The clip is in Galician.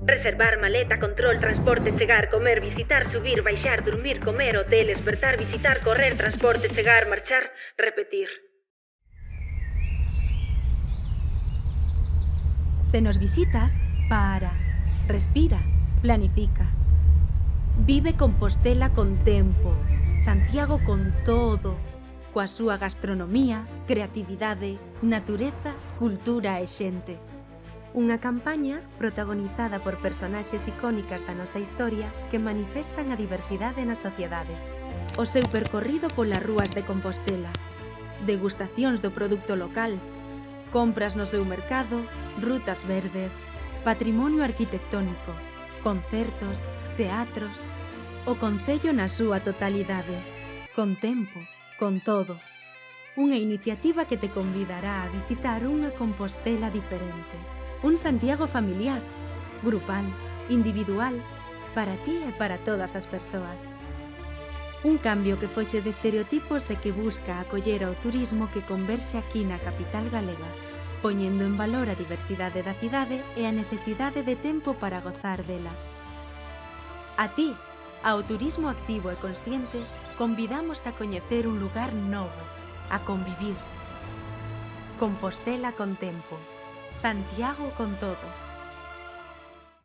Reservar, maleta, control, transporte, chegar, comer, visitar, subir, baixar, dormir, comer, hotel, despertar, visitar, correr, transporte, chegar, marchar, repetir. Se nos visitas, para, respira, planifica. Vive Compostela con tempo, Santiago con todo, coa súa gastronomía, creatividade, natureza, cultura e xente. Unha campaña protagonizada por personaxes icónicas da nosa historia que manifestan a diversidade na sociedade. O seu percorrido polas rúas de Compostela, degustacións do produto local, compras no seu mercado, rutas verdes, patrimonio arquitectónico, concertos, teatros, o concello na súa totalidade, con tempo, con todo. Unha iniciativa que te convidará a visitar unha Compostela diferente. Un Santiago familiar, grupal, individual, para ti e para todas as persoas. Un cambio que foxe de estereotipos e que busca acoller ao turismo que converxe aquí na capital galega, poñendo en valor a diversidade da cidade e a necesidade de tempo para gozar dela. A ti, ao turismo activo e consciente, convidamos a coñecer un lugar novo, a convivir. Compostela con tempo. Santiago con todo.